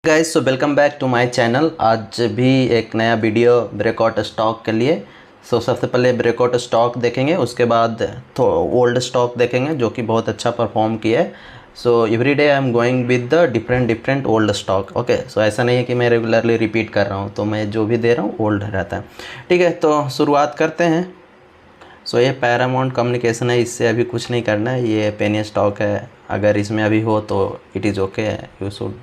Guys so welcome back to my channel. आज भी एक नया वीडियो ब्रेकआउट स्टॉक के लिए। सबसे पहले ब्रेकआउट स्टॉक देखेंगे, उसके बाद तो ओल्ड स्टॉक देखेंगे जो कि बहुत अच्छा परफॉर्म किया है। So every day I am going with the different old stock. Okay, so ऐसा नहीं है कि मैं रेगुलरली रिपीट कर रहा हूँ, तो मैं जो भी दे रहा हूँ ओल्ड रहता है। ठीक है, तो शुरुआत करते हैं। सो ये पैरामाउंट कम्युनिकेशन है, इससे अभी कुछ नहीं करना है। ये पेनी स्टॉक है, अगर इसमें अभी हो तो it is okay, you should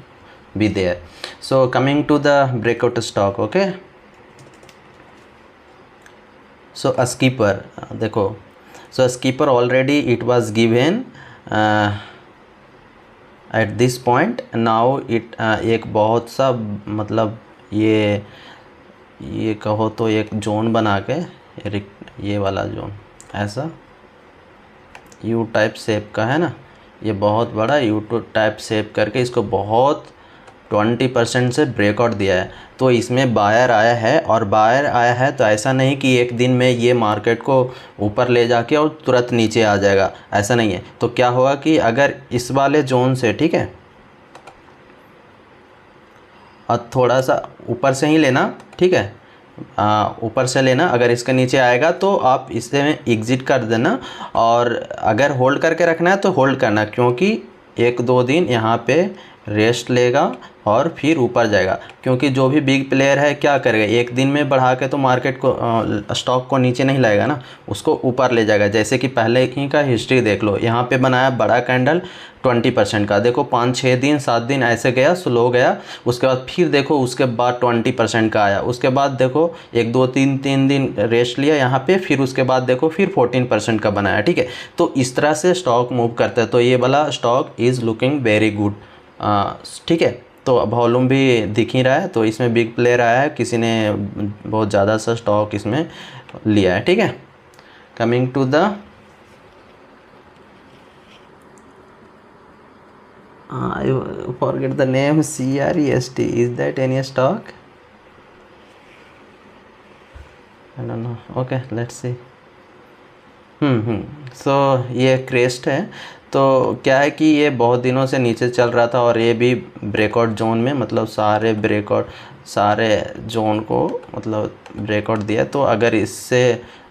be there. So coming to the breakout stock, okay, so a skipper, देखो, so a skipper already it was given at this point. Now it एक बहुत सा मतलब ये कहो तो एक जोन बना के, ये वाला जोन ऐसा यू टाइप शेप का है ना, ये बहुत बड़ा यू टाइप शेप करके इसको बहुत 20% से ब्रेकआउट दिया है। तो इसमें बायर आया है, और बायर आया है तो ऐसा नहीं कि एक दिन में ये मार्केट को ऊपर ले जाके और तुरंत नीचे आ जाएगा, ऐसा नहीं है। तो क्या होगा कि अगर इस वाले जोन से, ठीक है, और थोड़ा सा ऊपर से ही लेना, ठीक है, ऊपर से लेना। अगर इसके नीचे आएगा तो आप इससे एग्ज़िट कर देना, और अगर होल्ड करके रखना है तो होल्ड करना, क्योंकि 1-2 दिन यहाँ पे रेस्ट लेगा और फिर ऊपर जाएगा। क्योंकि जो भी बिग प्लेयर है क्या करेगा, एक दिन में बढ़ा के तो मार्केट को स्टॉक को नीचे नहीं लाएगा ना, उसको ऊपर ले जाएगा। जैसे कि पहले ही का हिस्ट्री देख लो, यहाँ पे बनाया बड़ा कैंडल 20% का, देखो 5-6 दिन 7 दिन ऐसे गया, स्लो गया, उसके बाद फिर देखो उसके बाद 20% का आया, उसके बाद देखो 1-2-3 दिन रेस्ट लिया यहाँ पे, फिर उसके बाद देखो फिर 14% का बनाया। ठीक है, तो इस तरह से स्टॉक मूव करता है। तो ये वाला stock is looking very good. ठीक है, तो वॉल्यूम भी दिख ही रहा है, तो इसमें बिग प्लेयर आया है, किसी ने बहुत ज़्यादा सा स्टॉक इसमें लिया है। ठीक है, coming to the I forget the name, CREST, is that any stock? I don't know. Okay, let's see. सो ये क्रेस्ट है। तो क्या है कि ये बहुत दिनों से नीचे चल रहा था, और ये भी ब्रेकआउट जोन में, मतलब सारे जोन को मतलब ब्रेकआउट दिया। तो अगर इससे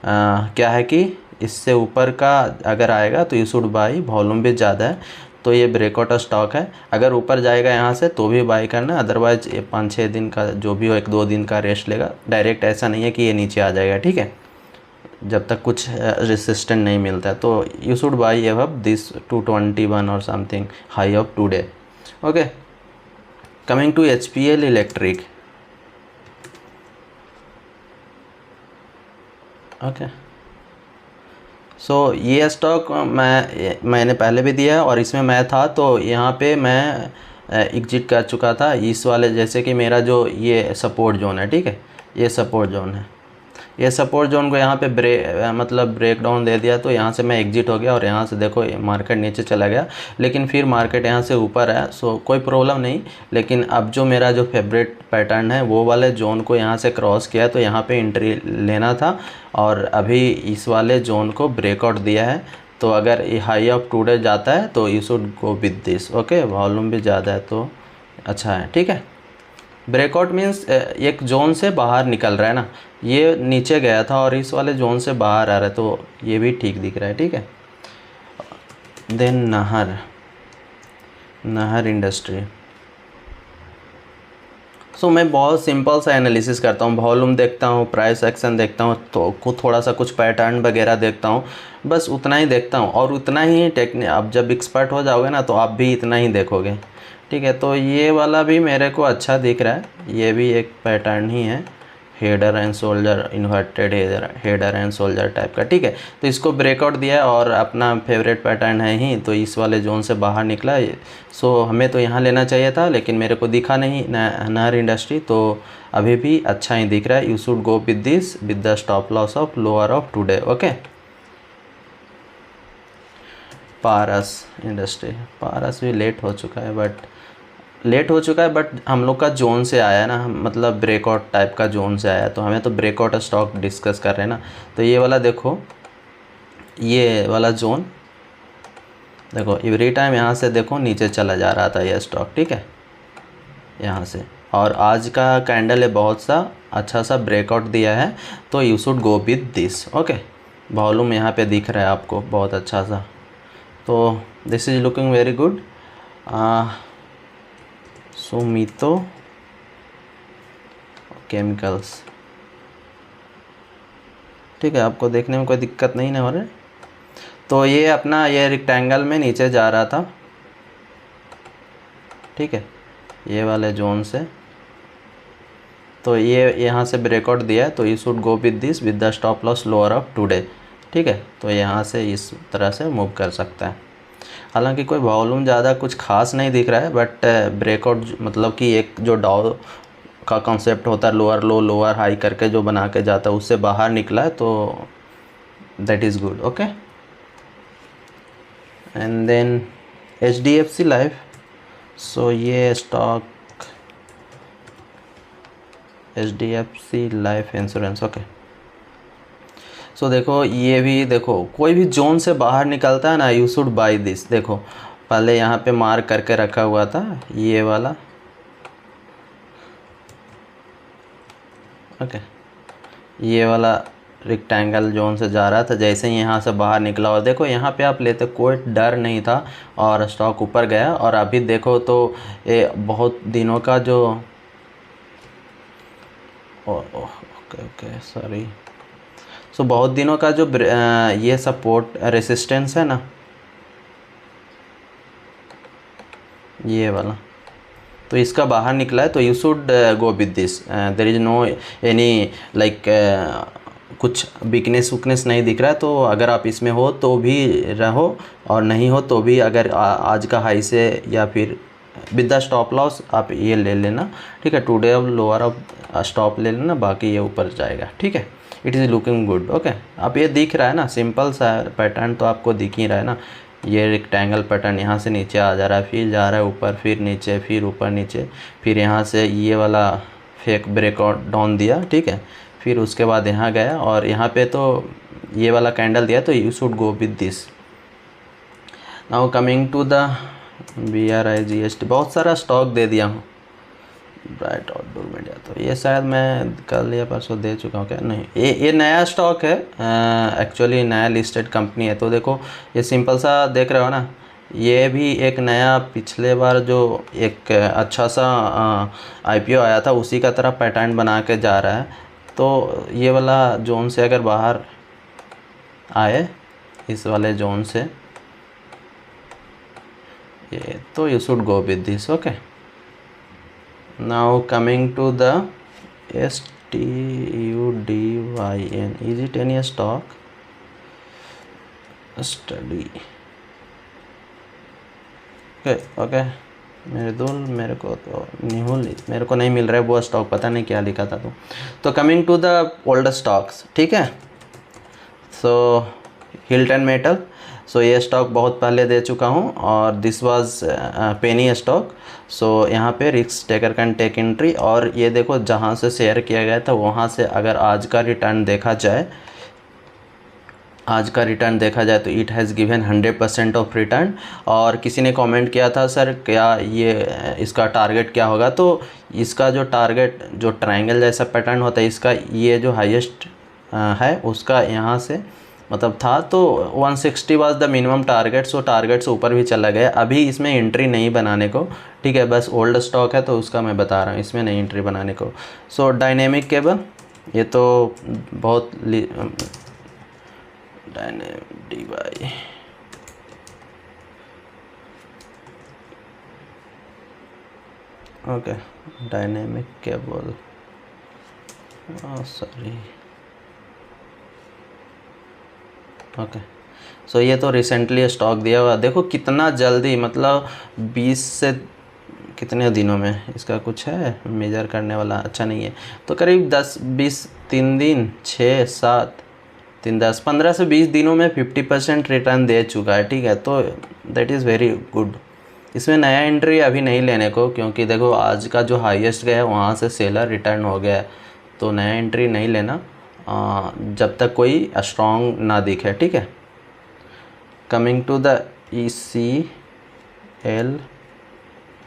क्या है कि इससे ऊपर का अगर आएगा तो यू शुड बाई, वॉल्यूम भी ज़्यादा है, तो ये ब्रेकआउट स्टॉक है। अगर ऊपर जाएगा यहाँ से तो भी बाई करना, अदरवाइज 5-6 दिन का जो भी हो, 1-2 दिन का रेस्ट लेगा। डायरेक्ट ऐसा नहीं है कि ये नीचे आ जाएगा, ठीक है, जब तक कुछ रेसिस्टेंट नहीं मिलता है। तो you should buy above this 221 और something high of today. Okay, coming to HPL electric. Okay, so ये स्टॉक मैंने पहले भी दिया है, और इसमें मैं था तो यहाँ पे मैं एग्जिट कर चुका था इस वाले, जैसे कि मेरा जो ये सपोर्ट जोन है, ठीक है, ये सपोर्ट जोन है, ये सपोर्ट जोन को यहाँ पे ब्रेक डाउन दे दिया, तो यहाँ से मैं एग्जिट हो गया, और यहाँ से देखो मार्केट नीचे चला गया, लेकिन फिर मार्केट यहाँ से ऊपर है, सो कोई प्रॉब्लम नहीं। लेकिन अब जो मेरा जो फेवरेट पैटर्न है वो वाले जोन को यहाँ से क्रॉस किया, तो यहाँ पे एंट्री लेना था, और अभी इस वाले जोन को ब्रेकआउट दिया है। तो अगर हाई ऑफ टुडे जाता है तो you should go with this. Okay, volume भी ज़्यादा है तो अच्छा है। ठीक है, ब्रेकआउट मीन्स एक जोन से बाहर निकल रहा है ना, ये नीचे गया था और इस वाले जोन से बाहर आ रहा है, तो ये भी ठीक दिख रहा है। ठीक है, देन नहर इंडस्ट्री। सो मैं बहुत सिंपल सा एनालिसिस करता हूँ, वॉल्यूम देखता हूँ, प्राइस एक्शन देखता हूँ, तो थोड़ा सा कुछ पैटर्न वगैरह देखता हूँ, बस उतना ही देखता हूँ, और उतना ही अब जब एक्सपर्ट हो जाओगे ना तो आप भी इतना ही देखोगे। ठीक है, तो ये वाला भी मेरे को अच्छा दिख रहा है, ये भी एक पैटर्न ही है, header and shoulder, inverted header and shoulder type का। ठीक है, तो इसको ब्रेकआउट दिया है, और अपना फेवरेट पैटर्न है ही, तो इस वाले जोन से बाहर निकला। सो हमें तो यहाँ लेना चाहिए था, लेकिन मेरे को दिखा नहीं नहर इंडस्ट्री, तो अभी भी अच्छा ही दिख रहा है। You should go with this with the stop loss of lower of today. Okay, Paras industry, Paras भी लेट हो चुका है, बट हम लोग का जोन से आया ना, मतलब ब्रेकआउट टाइप का जोन से आया, तो हमें तो ब्रेकआउट स्टॉक डिस्कस कर रहे हैं ना। तो ये वाला देखो, ये वाला जोन देखो, एवरी टाइम यहाँ से देखो नीचे चला जा रहा था ये स्टॉक। ठीक है, यहाँ से। और आज का कैंडल है बहुत सा अच्छा सा ब्रेकआउट दिया है, तो you should go with this. Okay, volume यहाँ पे दिख रहा है आपको बहुत अच्छा सा, तो this is looking very good. Sumitomo chemicals, ठीक है, आपको देखने में कोई दिक्कत नहीं हो रहा है। तो ये अपना ये रेक्टेंगल में नीचे जा रहा था, ठीक है, ये वाले जोन से, तो ये यहाँ से ब्रेकआउट दिया है, तो you should go with this with the stop loss lower of today, ठीक है। तो यहाँ से इस तरह से मूव कर सकता है। हालांकि कोई वॉल्यूम ज़्यादा कुछ खास नहीं दिख रहा है, बट ब्रेकआउट मतलब कि एक जो डाउ का कॉन्सेप्ट होता है लोअर लो लोअर हाई करके जो बना के जाता है, उससे बाहर निकला है, तो that is good. Okay, and then HDFC life, so ये stock HDFC life insurance. Okay, so देखो ये भी, देखो कोई भी जोन से बाहर निकलता है ना, यू शुड बाय दिस। देखो पहले यहाँ पे मार्क करके रखा हुआ था ये वाला, ओके, ये वाला रेक्टेंगल जोन से जा रहा था, जैसे ही यहाँ से बाहर निकला, और देखो यहाँ पे आप लेते कोई डर नहीं था और स्टॉक ऊपर गया। और अभी देखो तो ये बहुत दिनों का जो ओके सॉरी, सो बहुत दिनों का जो ये सपोर्ट रेसिस्टेंस है ना, ये वाला, तो इसका बाहर निकला है, तो you should go with this. There is no any like कुछ वीकनेस वुकनेस नहीं दिख रहा है, तो अगर आप इसमें हो तो भी रहो, और नहीं हो तो भी अगर आज का हाई से या फिर विद द स्टॉप लॉस आप ये ले लेना, ठीक है। टुडे अब लोअर ऑफ स्टॉप ले लेना, बाकी ये ऊपर जाएगा, ठीक है। It is looking good. Okay, अब ये दिख रहा है ना, सिंपल सा पैटर्न तो आपको दिख ही रहा है ना, ये रेक्टेंगल पैटर्न यहाँ से नीचे आ जा रहा है, फिर जा रहा है ऊपर, फिर नीचे, फिर ऊपर नीचे, फिर यहाँ से ये वाला फेक ब्रेकआउट डाउन दिया, ठीक है, फिर उसके बाद यहाँ गया और यहाँ पे तो ये वाला कैंडल दिया, तो you should go with this. Now coming to the BRIGST, बहुत सारा स्टॉक दे दिया हूँ। ब्राइट आउटडोर मीडिया, तो ये शायद मैं कल या परसों दे चुका हूँ क्या, नहीं, ये नया स्टॉक है, एक्चुअली नया लिस्टेड कंपनी है। तो देखो ये सिंपल सा देख रहे हो ना, ये भी एक नया पिछले बार जो एक अच्छा सा IPO आया था, उसी का तरह पैटर्न बना के जा रहा है। तो ये वाला जोन से अगर बाहर आए, इस वाले जोन से ये, तो you should go with this. Okay, now coming to the STUDYN, is it any stock study? Okay मेरे को तो मेरे को नहीं मिल रहा है वो स्टॉक, पता नहीं क्या लिखा था। तो coming to the old stocks, ठीक है। सो हिल्टन मेटल, सो ये स्टॉक बहुत पहले दे चुका हूँ, और this was penny stock. So यहाँ पे risk taker can take entry, और ये देखो जहाँ से शेयर किया गया था वहाँ से अगर आज का रिटर्न देखा जाए, तो it has given 100% of return. और किसी ने कमेंट किया था सर क्या ये इसका टारगेट क्या होगा, तो इसका जो टारगेट जो ट्रायंगल जैसा पैटर्न होता है, इसका ये जो हाईएस्ट है उसका यहाँ से मतलब था, तो 160 was the minimum target. So target से ऊपर भी चला गया। अभी इसमें एंट्री नहीं बनाने को, ठीक है, बस ओल्ड स्टॉक है तो उसका मैं बता रहा हूँ, इसमें नहीं एंट्री बनाने को। सो डायनेमिक केबल, ये तो बहुत DY, okay, dynamic cable, sorry, okay. So ये तो रिसेंटली स्टॉक दिया हुआ, देखो कितना जल्दी, मतलब 20 से कितने दिनों में, इसका कुछ है मेजर करने वाला, अच्छा नहीं है, तो करीब 10-20 3 दिन 6 7 3 10 15 से 20 दिनों में 50% रिटर्न दे चुका है, ठीक है। तो दैट इज़ वेरी गुड। इसमें नया एंट्री अभी नहीं लेने को, क्योंकि देखो आज का जो हाईएस्ट गया है वहाँ से सेलर रिटर्न हो गया है, तो नया एंट्री नहीं लेना जब तक कोई स्ट्रॉन्ग ना दिखे, ठीक है। कमिंग टू द ECL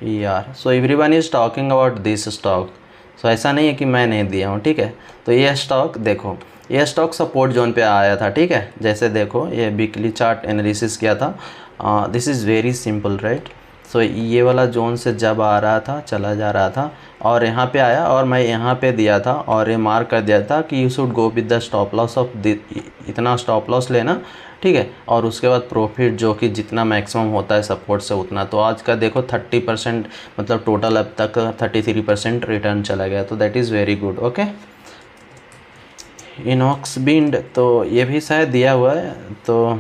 यार so everyone is talking about this stock. So ऐसा नहीं है कि मैं नहीं दिया हूँ, ठीक है। तो ये स्टॉक देखो, ये स्टॉक सपोर्ट जोन पे आया था, ठीक है। जैसे देखो ये वीकली चार्ट एनालिसिस किया था, this is very simple right. So ये वाला जोन से जब आ रहा था, चला जा रहा था और यहाँ पे आया और मैं यहाँ पे दिया था और ये मार्क कर दिया था कि you should go with the stop loss of इतना स्टॉप लॉस लेना, ठीक है। और उसके बाद प्रॉफिट जो कि जितना मैक्सिमम होता है सपोर्ट से उतना। तो आज का देखो 30%, मतलब टोटल अब तक 33% रिटर्न चला गया, तो that is very good. Okay, Inox bind तो ये भी शायद दिया हुआ है, तो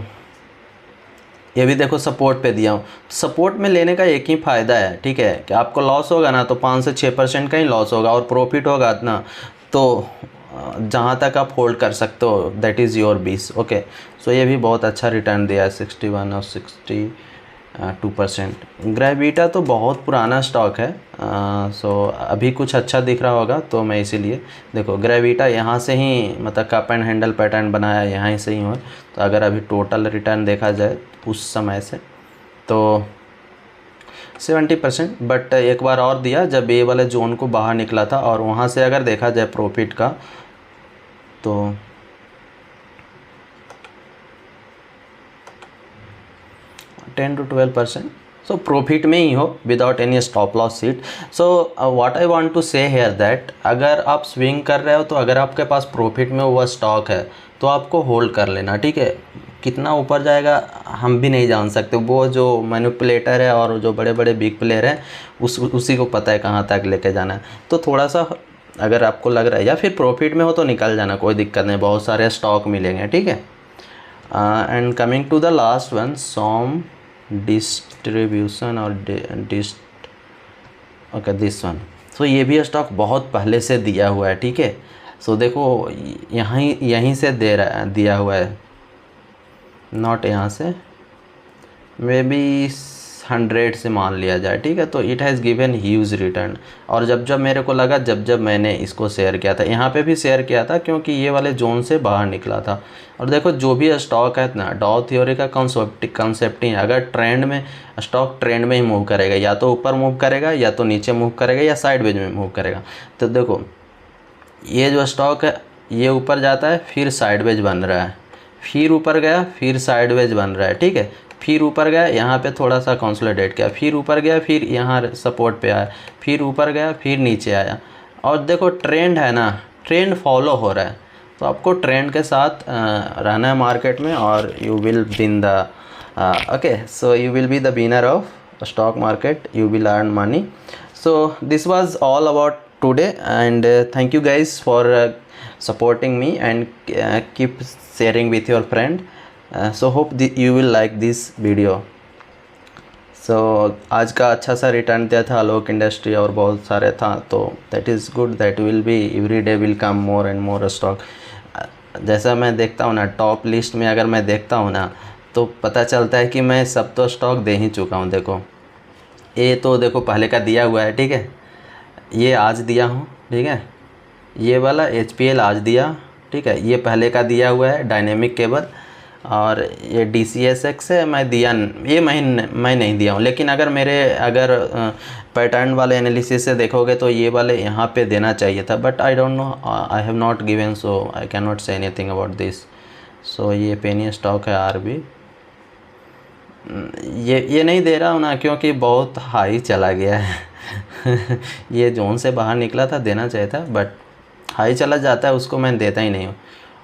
ये भी देखो सपोर्ट पे दिया हूँ। सपोर्ट में लेने का एक ही फ़ायदा है, ठीक है, कि आपको लॉस होगा ना तो 5 से 6% का ही लॉस होगा और प्रॉफिट होगा ना तो जहाँ तक आप होल्ड कर सकते हो, दैट इज़ योर बीस। ओके, सो ये भी बहुत अच्छा रिटर्न दिया है 61 और 62%। ग्रेविटा तो बहुत पुराना स्टॉक है, सो अभी कुछ अच्छा दिख रहा होगा तो मैं इसीलिए देखो ग्रेविटा यहाँ से ही मतलब कप एंड हैंडल पैटर्न बनाया यहाँ से ही हो। तो अगर अभी टोटल रिटर्न देखा जाए उस समय से तो 70%, बट एक बार और दिया जब ये वाले जोन को बाहर निकला था और वहाँ से अगर देखा जाए प्रॉफिट का तो 10 to 12%। सो प्रॉफिट में ही हो without any stop loss seat. So what I want to say here that अगर आप स्विंग कर रहे हो तो अगर आपके पास प्रॉफिट में वो स्टॉक है तो आपको होल्ड कर लेना, ठीक है। कितना ऊपर जाएगा हम भी नहीं जान सकते, वो जो मैनिपुलेटर है और जो बड़े बड़े बिग प्लेयर हैं उसी को पता है कहाँ तक लेके जाना है। तो थोड़ा सा अगर आपको लग रहा है या फिर प्रॉफिट में हो तो निकल जाना, कोई दिक्कत नहीं, बहुत सारे स्टॉक मिलेंगे, ठीक है। And coming to the last one, some distribution और ओके दिस वन। सो ये भी स्टॉक बहुत पहले से दिया हुआ है, ठीक है। सो देखो यहीं से दिया हुआ है, नॉट यहाँ से, मे बी 100 से मान लिया जाए, ठीक है। तो it has given huge return. और जब मेरे को लगा, जब मैंने इसको शेयर किया था, यहाँ पे भी शेयर किया था क्योंकि ये वाले जोन से बाहर निकला था। और देखो जो भी स्टॉक है ना, डाउ थ्योरी का कंसेप्ट ही है, अगर ट्रेंड में स्टॉक ट्रेंड में ही मूव करेगा, या तो ऊपर मूव करेगा या तो नीचे मूव करेगा या साइडवेज में मूव करेगा। तो देखो ये जो स्टॉक है ये ऊपर जाता है फिर साइडवेज बन रहा है, फिर ऊपर गया फिर साइडवेज बन रहा है, ठीक है। फिर ऊपर गया, यहाँ पे थोड़ा सा कंसोलिडेट किया, फिर ऊपर गया, फिर यहाँ सपोर्ट पे आया, फिर ऊपर गया, फिर नीचे आया। और देखो ट्रेंड है ना, ट्रेंड फॉलो हो रहा है, तो आपको ट्रेंड के साथ रहना है मार्केट में और you will win the okay, so you will be the winner of stock market, you will earn money. So this was all about today, and thank you guys for supporting me and keep sharing with your friend. So hope you will like this video. So आज का अच्छा सा return दिया था आलोक industry और बहुत सारे था, तो that is good, that will be every day will come more and more stock. जैसा मैं देखता हूँ ना टॉप लिस्ट में, अगर मैं देखता हूँ ना तो पता चलता है कि मैं सब तो स्टॉक दे ही चुका हूँ। देखो ये तो देखो पहले का दिया हुआ है, ठीक है, ये आज दिया हूँ, ठीक है, ये वाला HPL आज दिया, ठीक है, ये पहले का दिया हुआ है डायनेमिक केबल, और ये DCSX है मैं दिया, ये मैं नहीं दिया हूँ। लेकिन अगर पैटर्न वाले एनालिसिस से देखोगे तो ये वाले यहाँ पे देना चाहिए था, but I don't know, I have not given, so I can not say anything about this. So ये पेनी स्टॉक है RB, ये नहीं दे रहा हूँ ना क्योंकि बहुत हाई चला गया है ये जोन से बाहर निकला था, देना चाहिए था, बट हाई चला जाता है उसको मैं देता ही नहीं हूँ।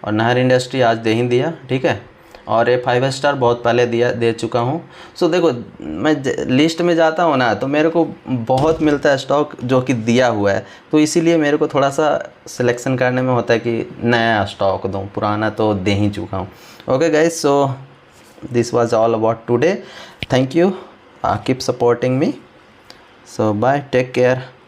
और नाहर इंडस्ट्री आज दे ही दिया, ठीक है, और ये 5 स्टार बहुत पहले दे चुका हूँ। सो देखो मैं लिस्ट में जाता हूँ ना तो मेरे को बहुत मिलता है स्टॉक जो कि दिया हुआ है, तो इसीलिए मेरे को थोड़ा सा सिलेक्शन करने में होता है कि नया स्टॉक दूँ, पुराना तो दे ही चुका हूँ। Okay guys, so this was all about today. Thank you, keep supporting me. So bye, take care.